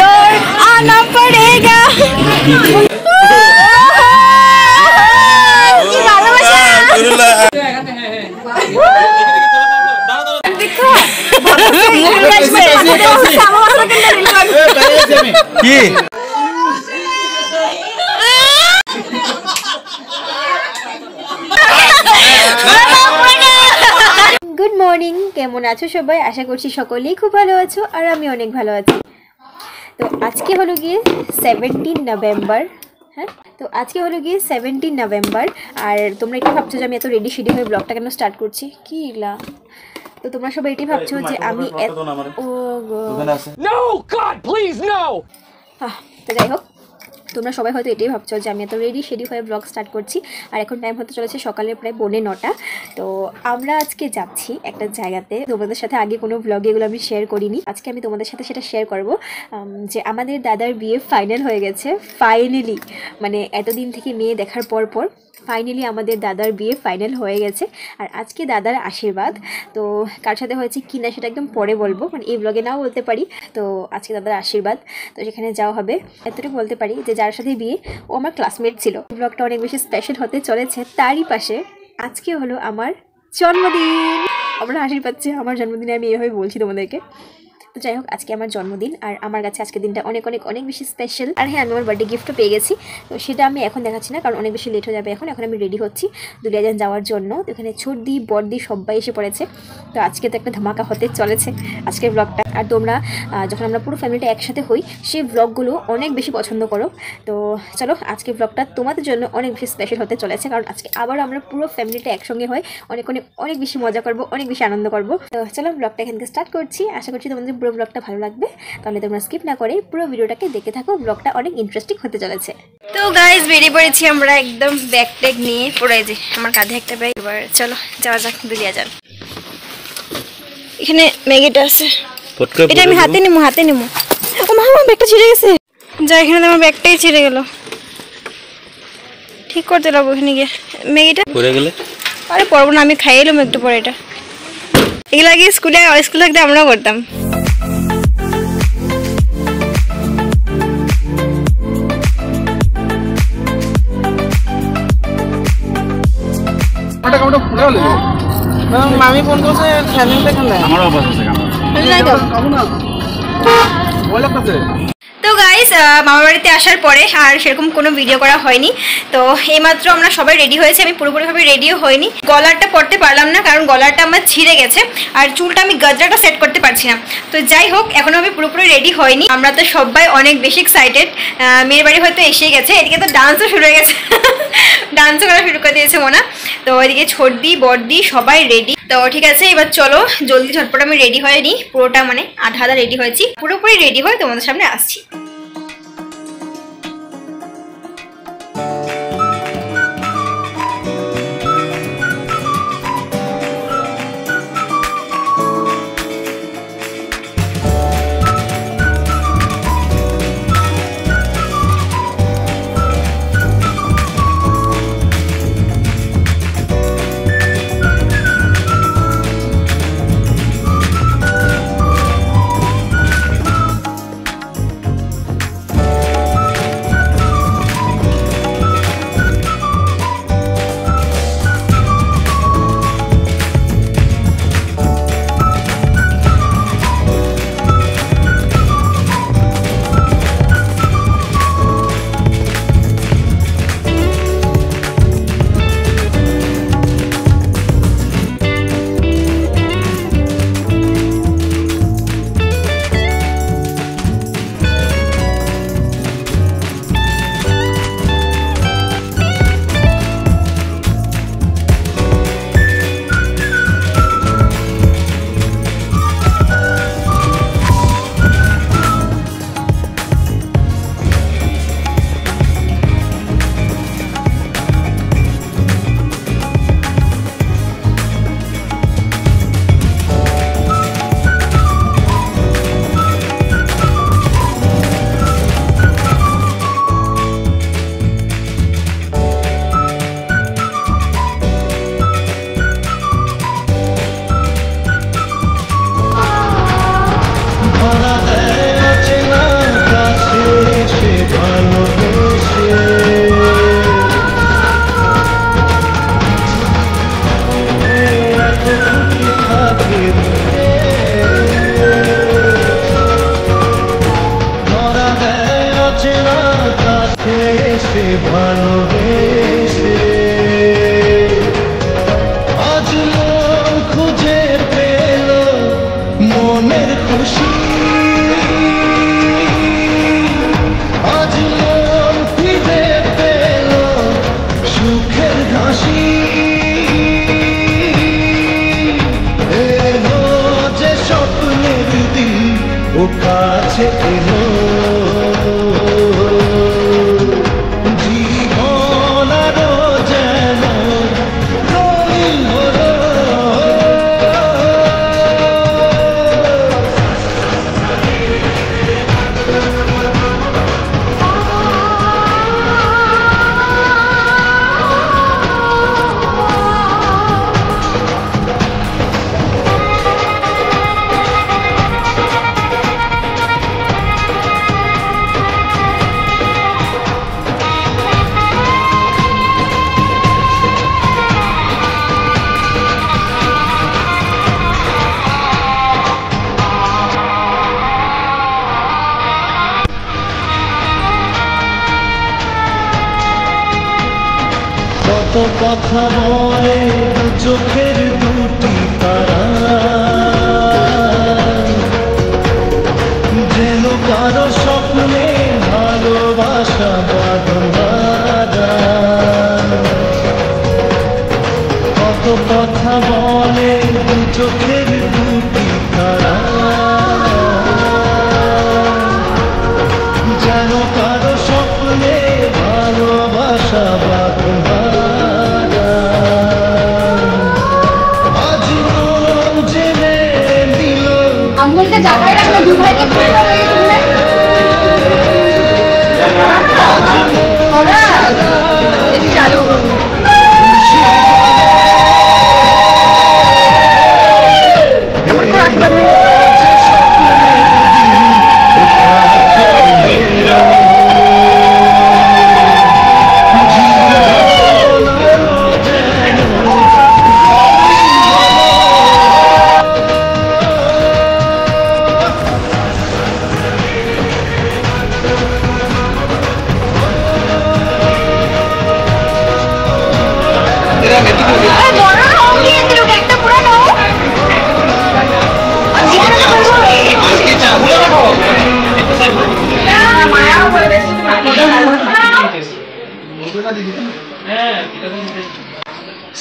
और आना पड़ेगा। गुड मर्निंग केमन आछो सबाई आशा करछि सकलेई खूब भालो आछो और आमी अनेक भालो आछि। तो आज के हलो गिये 17 नवेम्बर। हाँ तो आज के हलो गिये 17 नवेम्बर और तोमरा एटा भाबछो जे आमी एत रेडी शेडी हये ब्लगटा केन स्टार्ट करछि कि इला। तो तोमरा सबाई एटाई भाबछो जे आमी नो गॉड प्लीज नो। तो যাই হোক তোমরা সবাই হয়তো এটাই ভাবছো যে আমি এত রেডি শেডি হয়ে ব্লগ স্টার্ট করছি আর এখন টাইম হতে চলেছে সকালে প্রায় 9:45। তো আমরা আজকে যাচ্ছি একটা জায়গাতে, তোমাদের সাথে আগে কোনো ব্লগে এগুলো আমি শেয়ার করিনি, আজকে আমি তোমাদের সাথে সেটা শেয়ার করব যে আমাদের দাদার বিয়ে ফাইনাল হয়ে গেছে। ফাইনালি মানে এতদিন থেকে মেয়ে দেখার পর ফাইনালি আমাদের দাদার বিয়ে ফাইনাল হয়ে গেছে আর আজকে দাদার আশীর্বাদ। তো কার সাথে হয়েছে কি না সেটা একদম পরে বলবো, মানে এই ব্লগে নাও বলতে পারি। তো আজকে দাদার আশীর্বাদ, তো সেখানে যাওয়া হবে। এতটুকু বলতে পারি যে যার সাথে বিয়ে ও আমার ক্লাসমেট ছিল। ব্লগটা অনেক বেশি স্পেশাল হতে চলেছে। তারই পাশে আজকে হলো আমার জন্মদিন। আমরা হাসি পাচ্ছি, আমার জন্মদিনে আমি এইভাবে বলছি তোমাদেরকে। তো যাই হোক আজকে আমার জন্মদিন আর আমার কাছে আজকের দিনটা অনেক অনেক অনেক বেশি স্পেশাল। আর হ্যাঁ আমি আমার বার্থডে গিফটও পেয়ে গেছি, তো সেটা আমি এখন দেখাচ্ছি না কারণ অনেক বেশি লেট হয়ে যাবে। এখন আমি রেডি হচ্ছি দুলিয়াজান যাওয়ার জন্য। তো এখানে ছোটদি বড়দি সবাই এসে পড়েছে। তো আজকে তো একটা ধামাকা হতে চলেছে আজকের ব্লগটা। আর তোমরা যখন আমরা পুরো ফ্যামিলিটা একসাথে হই সেই ব্লগগুলো অনেক বেশি পছন্দ করো। তো চলো আজকের ব্লগটা তোমাদের জন্য অনেক বেশি স্পেশাল হতে চলেছে কারণ আজকে আবার আমরা পুরো ফ্যামিলিটা একসঙ্গে হই, অনেক অনেক অনেক বেশি মজা করবো, অনেক বেশি আনন্দ করবো। তো চলো ব্লগটা এখান থেকে স্টার্ট করছি। আশা করছি তোমাদের পুরো ব্লগটা ভালো লাগবে, তাহলে তোমরা স্কিপ না করে পুরো ভিডিওটাকে দেখতে থাকো, ব্লগটা অনেক ইন্টারেস্টিং হতে চলেছে। তো গাইস বেরিয়ে পড়েছি আমরা একদম ব্যাগ ট্যাগ নিয়ে, পড়ে যে আমার কাঁধে একটা ব্যাগ। এবার চলো যাওয়া যাক দুলিয়াজান। এখানে ম্যাগিটা আছে, এটা আমি হাতে নিমু। ও মা আমার ব্যাগটা ছিঁড়ে গেছে। যা এখানে আমার ব্যাগটাই ছিঁড়ে গেল, ঠিক করতে লাগবো এখানে গিয়ে। ম্যাগিটা পড়ে গেলে আরে পড়বো না, আমি খাই এলাম একটু পরে। এটা এগুলো আগে স্কুলে থাকতে আমরাও করতাম। মামি ফোন করছে আমারও অবস্থা আছে। তো গাইস মামার বাড়িতে আসার পরে আর সেরকম কোনো ভিডিও করা হয়নি। তো এইমাত্র আমরা সবাই রেডি হয়েছি, আমি পুরোপুরিভাবে রেডিও হয়নি। গলারটা পরতে পারলাম না কারণ গলারটা আমার ছিঁড়ে গেছে আর চুলটা আমি গাজরাটা সেট করতে পারছি না। তো যাই হোক এখনও আমি পুরোপুরি রেডি হয়নি। আমরা তো সবাই অনেক বেশি এক্সাইটেড, মেয়ের বাড়ি হয়তো এসেই গেছে। এদিকে তো ডান্সও শুরু হয়ে গেছে, ডান্সও করা শুরু করে দিয়েছে মোনা। তো ওইদিকে ছোটদি বড়দি সবাই রেডি। তো ঠিক আছে এবার চলো জলদি ঝটপট আমি রেডি হয়নি, পুরোটা মানে আধা আধা রেডি হয়েছি, পুরোপুরি রেডি হয়ে তোমাদের সামনে আসছি। বেশে ভালোবেসে আজ মন খুঁজে পেল মনের খুশি, আজ মন ফিরে পেল সুখের হাসি। এলো যে স্বপ্নের দিন ও কাছে এলো, জীবন আরো যেন রঙিন হলো। কত কথা বলে চোখের দুটি তারা, যেন কারো স্বপ্নে ভালোবাসা বাঁধা। কত কথা বলে চোখের দুটি তারা, যেন কারো স্বপ্নে ভালোবাসা বাঁধা। আঙ্গুলটা জায়গায় রাখলে দুই ভাইকে খুলে দাও এই তুমি ওরা এটি চালু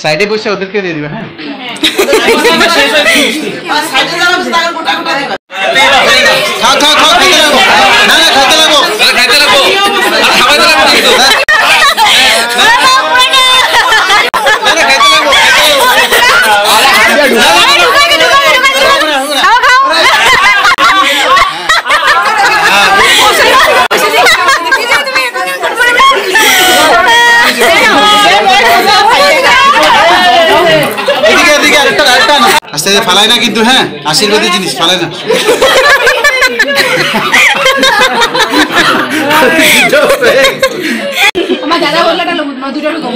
সাইডে বসে ওদেরকে দিয়ে দিবে। হ্যাঁ আস্তে আস্তে ফালাই না কিন্তু। হ্যাঁ আশীর্বাদের জিনিস ফালাই না। আমার দাদা বললো এটা দুটো কম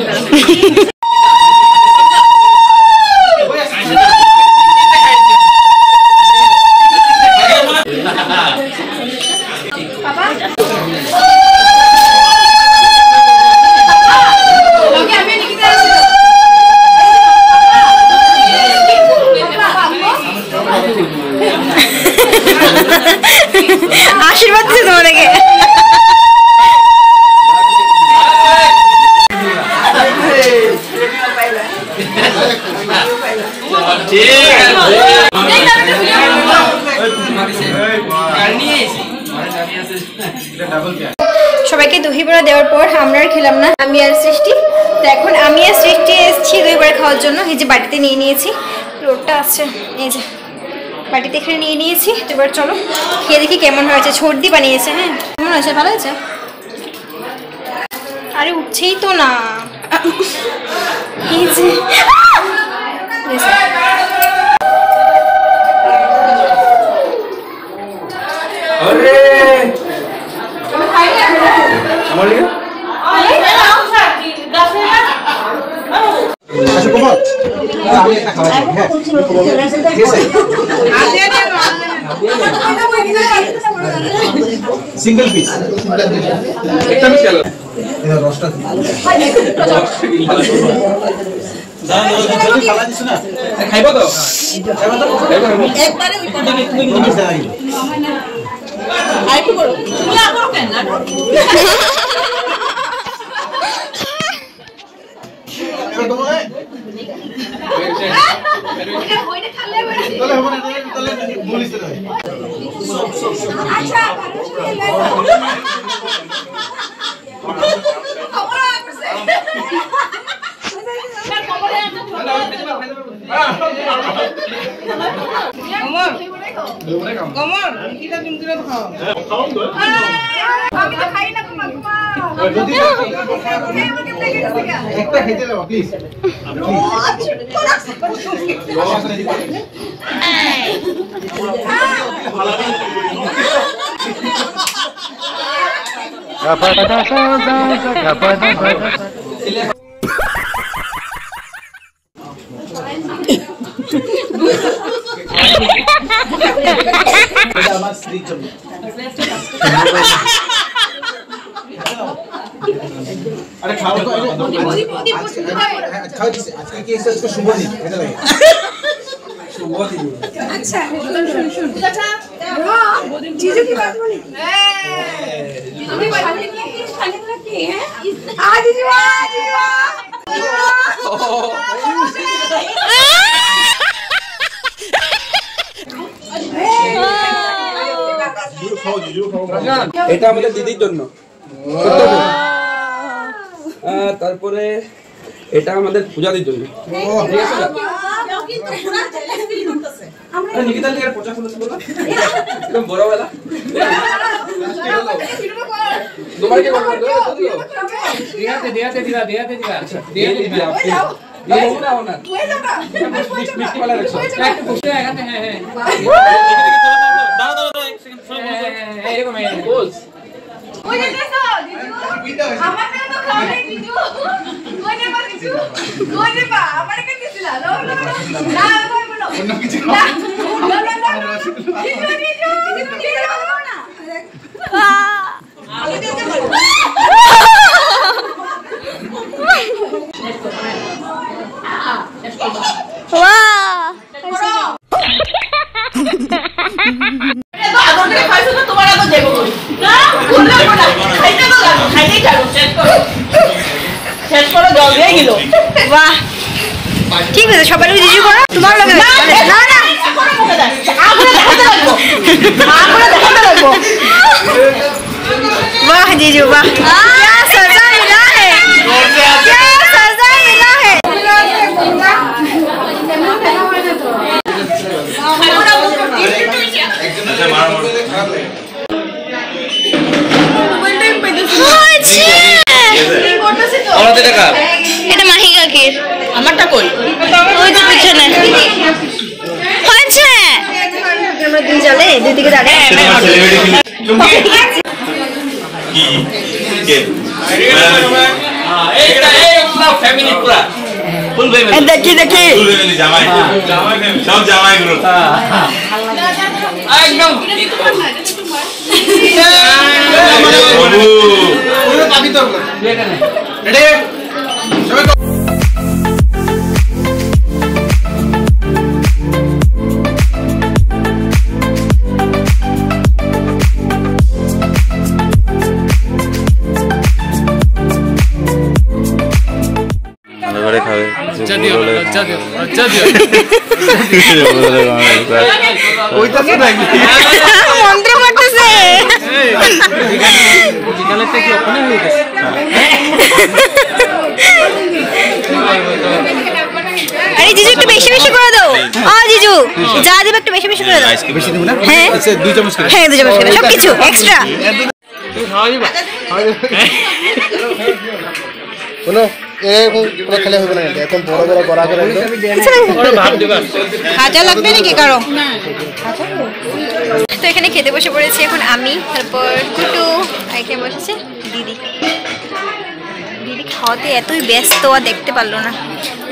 আশীর্বাদ দিচ্ছে তোমাদেরকে। সবাইকে দহি বড়া দেওয়ার পর আমরা আর খেলাম না, আমি আর সৃষ্টি। তো এখন আমি আর সৃষ্টি এসেছি দই বড়া খাওয়ার জন্য। এই যে বাটিতে নিয়ে নিয়েছি, রোডটা আছে এই যে বাটিতে এখানে নিয়ে নিয়েছি। তো এবার চলো খেয়ে দেখি কেমন হয়েছে। সর্দি বানিয়েছে। হ্যাঁ কেমন হয়েছে? ভালো হয়েছে? আরে উঠছেই তো না। এই যে আচ্ছা কোমল আমি একটা খাওয়া দিই। হ্যাঁ ঠিক আছে সিঙ্গেল পিস একটা পিস গেল এটা রসটা ফালা দিছ না খাইবো তো একবারে ওই কোটা তুমি কি দিছ আই কি করো তুমি আগো কেন না একটা খেতে দাও প্লিজ আমার স্ত্রী জন্য अरे खाओ तो खाओ जिसे आज की केस इसको शुभ दिन ऐसा लगे शुभ दिन अच्छा सुन अच्छा हां जीजू की बात बोली जीजू की बात खाने वाला के है आ जीजू এটা আমাদের দিদির জন্য তারপরে এটা আমাদের পূজাদের জন্য ঠিক আছে আমরা নিকিতা লিয়ার 50 ফুল বলবা একদম বড় वाला তোমার কি বলবো দিয়াতে দিবা আচ্ছা দিয়াতে দিবা ये हो ना मिष्टी वाला रखो एक पूछते हैं कहते हैं दादा एक सेकंड एरকম बोल ওই যে দেখো জিজু আমার মেয়ে তো খাবে জিজু ওই যে বা জিজু ওই যে বা আমার কে দিছিল না না বলো অন্য কিছু না জিজু না আলো দিতে বলো ঠিক আছে সবাই জিজু করো তোমার লগে না না वाह जीजू वाह क्या सजा मिला है क्या सजा मिला है এটা মাহি কাকির আমারটা কই ওই যে পিছনে হচ্ছে আমরা দুই জলে দুই দিকে দাঁড়িয়ে फैमिली पूरा फुल फैमिली देखी देखी জামাই সব জামাই গুলো একদম পুরো পাবি তো রেডি সবাই মন্ত্র পড়তেছে আরে জিজু একটু বেশি বেশি করে দাও জিজু যা দেবে একটু বেশি বেশি করে দাও বেশি দেব না হ্যাঁ আচ্ছা 2 চামচ করে হ্যাঁ 2 চামচ করে সব কিছু এক্সট্রা তুই খাওয়া দিবা কোনো এরকম কোনো খেলে হবে না এখন বড় বড় করা করে ওরে ভাব দিবা খাজা লাগবে নাকি কারো তো এখানে খেতে বসে পড়েছি এখন আমি তারপর কুটু আর এখানে বসেছে দিদি দিদি খাওয়াতে এতই ব্যস্ত আর দেখতে পারলো না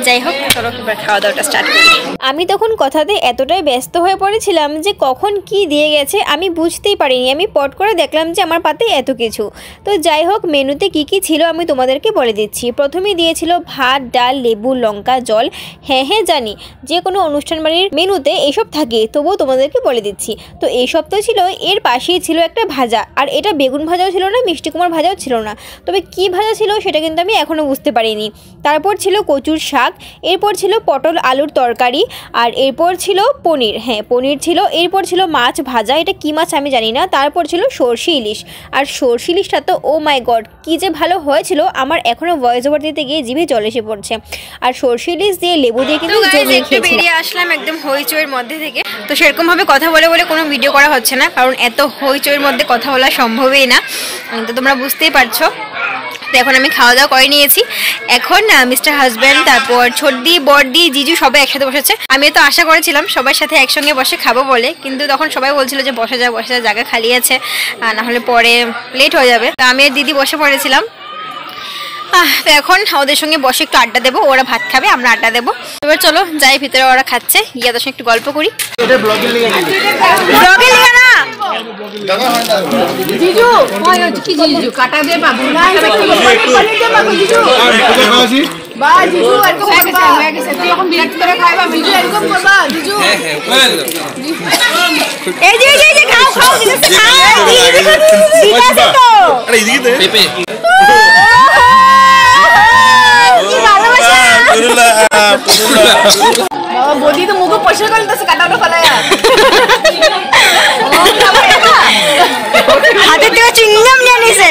যাই হোক, চলো এবার খাওয়া দাওয়াটা স্টার্ট করি। আমি তখন কথাতে এতটাই ব্যস্ত হয়ে পড়েছিলাম যে কখন কি দিয়ে গেছে আমি বুঝতেই পারিনি। আমি পট করে দেখলাম যে আমার পাতে এত কিছু। তো যাই হোক, মেনুতে কি কি ছিল আমি তোমাদেরকে বলে দিচ্ছি। প্রথমেই দিয়েছিল ভাত, ডাল, লেবু, লঙ্কা, জল। হ্যাঁ হ্যাঁ জানি যে কোনো অনুষ্ঠান বাড়ির মেনুতে এইসব থাকে, তবুও তোমাদেরকে বলে দিচ্ছি। তো এইসব তো ছিল, এর পাশেই ছিল একটা ভাজা, আর এটা বেগুন ভাজাও ছিল না, মিষ্টি কুমড়ার ভাজাও ছিল না। তবে কি ভাজা ছিল সেটা কিন্তু আমি এখনও বুঝতে পারিনি। তারপর ছিল কচুর শাক, এরপর ছিল পটল আলুর তরকারি, আর এরপর ছিল পনির। হ্যাঁ, পনির ছিল। এরপর ছিল মাছ ভাজা, এটা কি মাছ আমি জানি না। তারপর ছিল সর্ষে ইলিশ, আর সর্ষে ইলিশটা তো ও মাই গড কী যে ভালো হয়েছিল, আমার এখনও ভয়েস ওভার দিতে গিয়ে জিভে জল এসে পড়ছে। আর সর্ষে ইলিশ দিয়ে লেবু দিয়ে কিন্তু বেরিয়ে আসলাম একদম হইচইয়ের মধ্যে থেকে। তো সেরকমভাবে কথা বলে বলে কোনো ভিডিও করা হচ্ছে না, কারণ এত হইচইয়ের মধ্যে কথা বলা সম্ভবই না, তো তোমরা বুঝতেই পারছো। তো এখন আমি খাওয়া দাওয়া করে নিয়েছি। এখন মিস্টার হাজব্যান্ড, তারপর ছোটদি, বড়দি, জিজু সবাই একসাথে বসেছে। আমি তো আশা করেছিলাম সবার সাথে একসঙ্গে বসে খাবো বলে, কিন্তু তখন সবাই বলছিল যে বসে যা, জায়গা খালি আছে, না হলে পরে লেট হয়ে যাবে। তো আমি আর দিদি বসে পড়েছিলাম। তো এখন ওদের সঙ্গে বসে একটু আড্ডা দেবো, ওরা ভাত খাবে, আমরা আড্ডা দেবো। এবার চলো যাই ভিতরে, ওরা খাচ্ছে, গিয়ে ওদের সঙ্গে একটু গল্প করি। ব্লগের লিগা না জিজু কি জিজু কাটা দে বাবু না জিজু বা জিজু এরকম করবা হয়ে গেছে তুই এখন বিরাট করে খাইবা জিজু এরকম করবা জিজু এই যে খাও দিতেছে তো আরে এদিকে দে পেপে বডি তো মুখ পয়সা করে দিতেছে কাটাটা ফলায়া হাতে থেকে চিংগাম নিয়ে নিছে।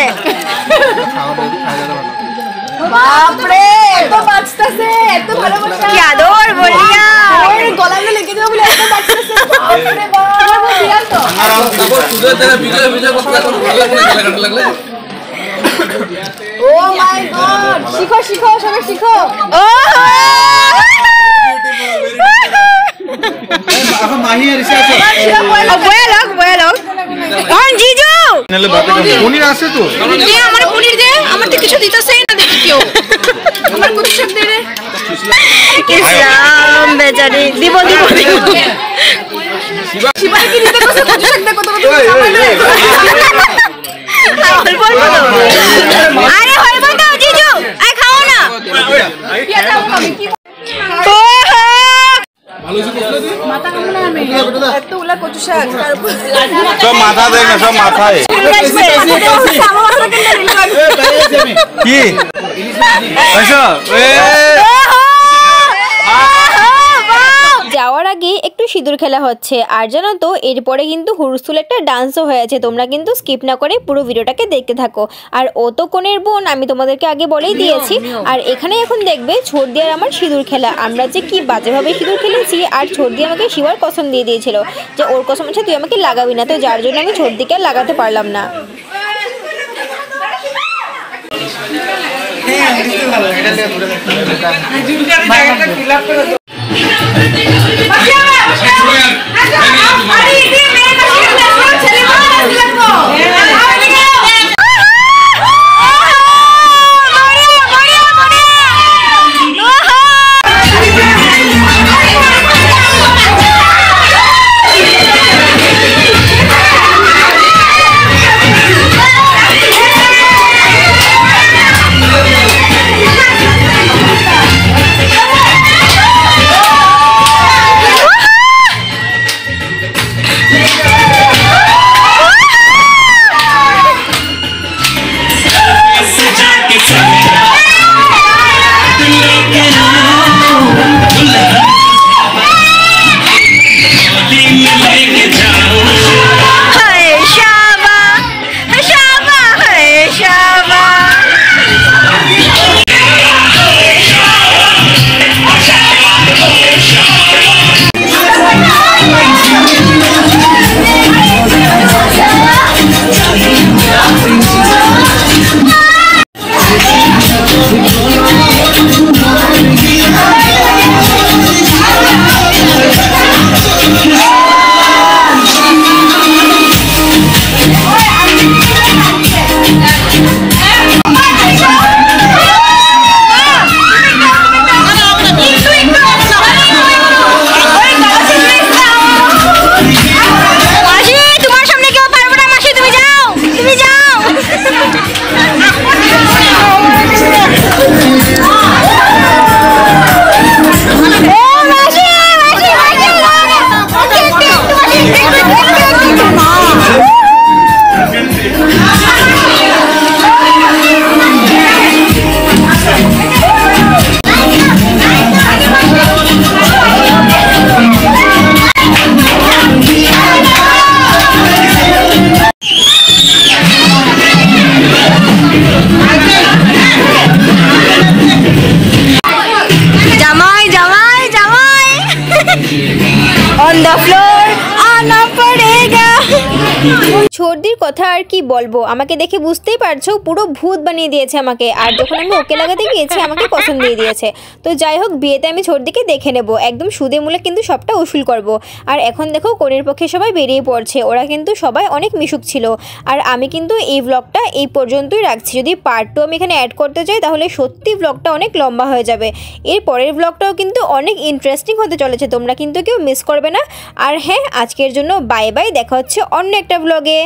বাপরে এত বাঁচতেছে, এত ভালোবাসা কি আদর বলিয়া ওর গলায় লেগে যাবে বলে এত বাঁচতেছে। বাপরে বাপ বিরাট তো সুদের দ্বারা ভিডিও করতে লাগলে ও মাই গড শিখো সবাই শিখো। ও এখন মাহি আর ইসা আছে বয়ালক কোন জিজু নালে বাতে পনির আছে তো দে আমার পনির দে, আমার তো কিছু দিতেছেই না দেখি কেউ। আমার কত সব দে রে ইসলাম বেচারি দিব শিবা কি দিতে কত কত শাক দে কত আরে হইব তো জিজু, আই খাও না এত উলা কচু শাক সব মাথা দেখ না, সব মাথায় কি আচ্ছা যাওয়ার আগে একটু সিঁদুর খেলা হচ্ছে, আর জানো তো এরপরে কিন্তু হুরুস্তুল একটা ডান্সও হয়েছে। তোমরা কিন্তু স্কিপ না করে পুরো ভিডিওটাকে দেখতে থাকো। আর ও তো কোনের বোন আমি তোমাদেরকে আগে বলেই দিয়েছি। আর এখানে এখন দেখবে ছোটদি আর আমার সিঁদুর খেলা। আমরা যে কি বাজেভাবে সিঁদুর খেলেছি, আর ছোটদি আমাকে শিবার কসম দিয়ে দিয়েছিল যে ওর কসম আছে তুই আমাকে লাগাবি না, তো যার জন্য আমি ছোটদিকে আর লাগাতে পারলাম না। অন দ্য ফ্লোর আনা পড়েগা। সর্দির কথা আর কি বলবো, আমাকে দেখে বুঝতেই পারছো পুরো ভূত বানিয়ে দিয়েছে আমাকে। আর যখন আমি ওকে লাগাতে গিয়েছি আমাকে পছন্দ দিয়ে দিয়েছে। তো যাই হোক, বিয়েতে আমি সর্দিকে দেখে নেব, একদম সুদে মূলে কিন্তু সবটা উসুল করব। আর এখন দেখো কনের পক্ষে সবাই বেরিয়ে পড়ছে, ওরা কিন্তু সবাই অনেক মিশুক ছিল। আর আমি কিন্তু এই ব্লগটা এই পর্যন্তই রাখছি। যদি পার্ট 2 আমি এখানে অ্যাড করতে চাই তাহলে সত্যি ব্লগটা অনেক লম্বা হয়ে যাবে। এর পরের ব্লগটাও কিন্তু অনেক ইন্টারেস্টিং হতে চলেছে, তোমরা কিন্তু কেউ মিস করবে না। আর হ্যাঁ, আজকের জন্য বাই বাই, দেখা হচ্ছে অন্য একটা ব্লগে।